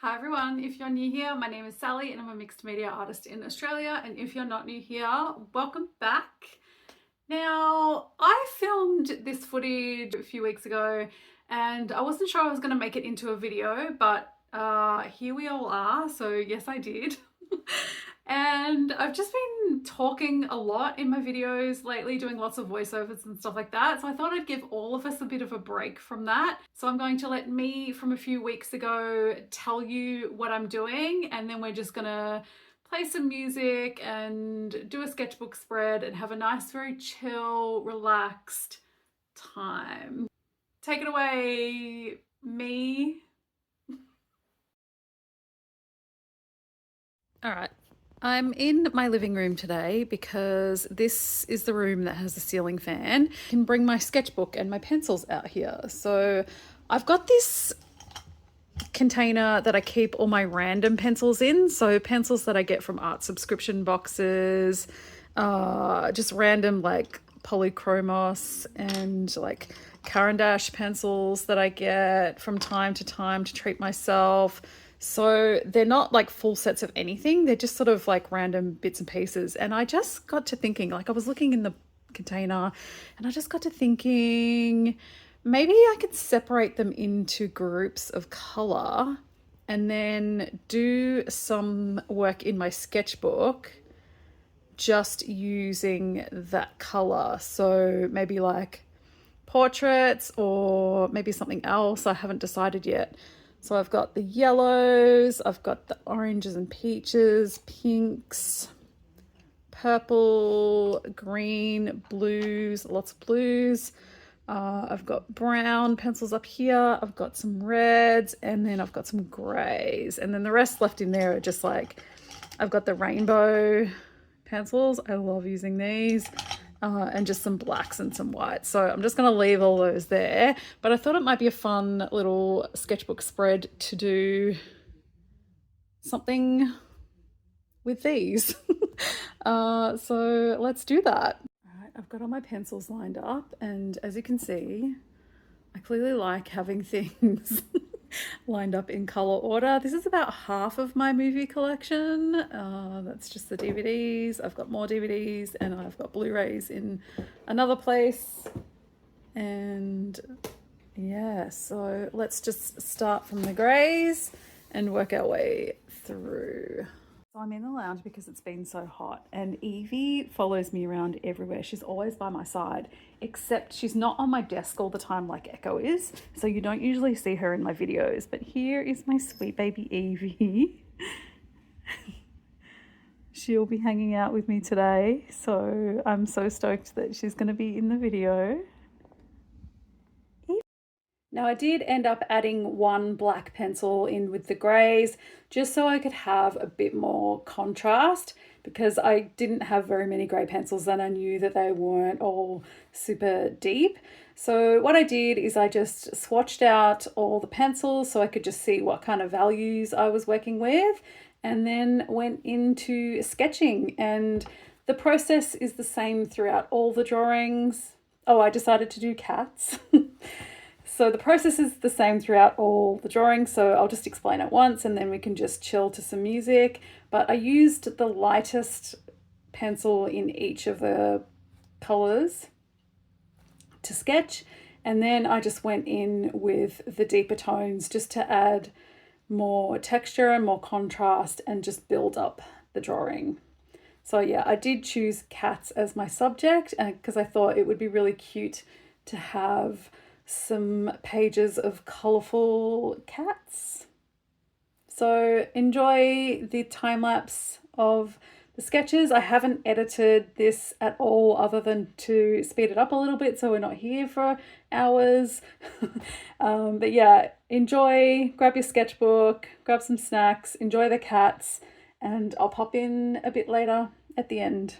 Hi everyone, if you're new here, my name is Sally and I'm a mixed media artist in Australia, and if you're not new here, welcome back. Now, I filmed this footage a few weeks ago and I wasn't sure I was going to make it into a video, but here we all are, so yes I did. And I've just been talking a lot in my videos lately, doing lots of voiceovers and stuff like that. So I thought I'd give all of us a bit of a break from that. So I'm going to let me from a few weeks ago tell you what I'm doing, and then we're just gonna play some music and do a sketchbook spread and have a nice, very chill, relaxed time. Take it away, me. All right. I'm in my living room today because this is the room that has a ceiling fan. I can bring my sketchbook and my pencils out here. So I've got this container that I keep all my random pencils in. So pencils that I get from art subscription boxes, just random like polychromos and like Caran d'Ache pencils that I get from time to time to treat myself. So they're not like full sets of anything. They're just sort of like random bits and pieces. And I just got to thinking, like I was looking in the container and I just got to thinking, maybe I could separate them into groups of color and then do some work in my sketchbook just using that color. So maybe like portraits or maybe something else. I haven't decided yet. So I've got the yellows, I've got the oranges and peaches, pinks, purple, green, blues, lots of blues. I've got brown pencils up here, I've got some reds, and then I've got some grays. And then the rest left in there are just like, I've got the rainbow pencils. I love using these. And just some blacks and some whites. So I'm just going to leave all those there. But I thought it might be a fun little sketchbook spread to do something with these. So let's do that. All right, I've got all my pencils lined up, and as you can see, I clearly like having things lined up in color order. This is about half of my movie collection. That's just the DVDs. I've got more DVDs and I've got Blu-rays in another place. And yeah, so let's just start from the grays and work our way through. So I'm in the lounge because it's been so hot, and Evie follows me around everywhere. She's always by my side, except she's not on my desk all the time like Echo is. So you don't usually see her in my videos, but here is my sweet baby Evie. She'll be hanging out with me today. So I'm so stoked that she's going to be in the video. Now I did end up adding one black pencil in with the grays just so I could have a bit more contrast, because I didn't have very many grey pencils and I knew that they weren't all super deep. So what I did is I just swatched out all the pencils so I could just see what kind of values I was working with, and then went into sketching. And the process is the same throughout all the drawings. Oh, I decided to do cats. So the process is the same throughout all the drawings, so I'll just explain it once and then we can just chill to some music. But I used the lightest pencil in each of the colours to sketch, and then I just went in with the deeper tones just to add more texture and more contrast and just build up the drawing. So yeah, I did choose cats as my subject because I thought it would be really cute to have some pages of colourful cats. So enjoy the time lapse of the sketches. I haven't edited this at all other than to speed it up a little bit so we're not here for hours. But yeah, enjoy, grab your sketchbook, grab some snacks, enjoy the cats, and I'll pop in a bit later at the end.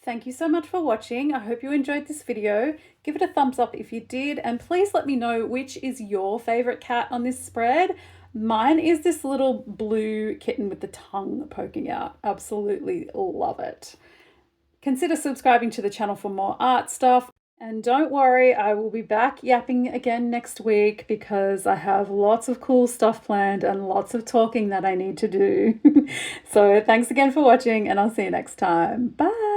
Thank you so much for watching. I hope you enjoyed this video. Give it a thumbs up if you did, and please let me know which is your favorite cat on this spread. Mine is this little blue kitten with the tongue poking out. Absolutely love it. Consider subscribing to the channel for more art stuff. And don't worry, I will be back yapping again next week because I have lots of cool stuff planned and lots of talking that I need to do. So thanks again for watching, and I'll see you next time. Bye.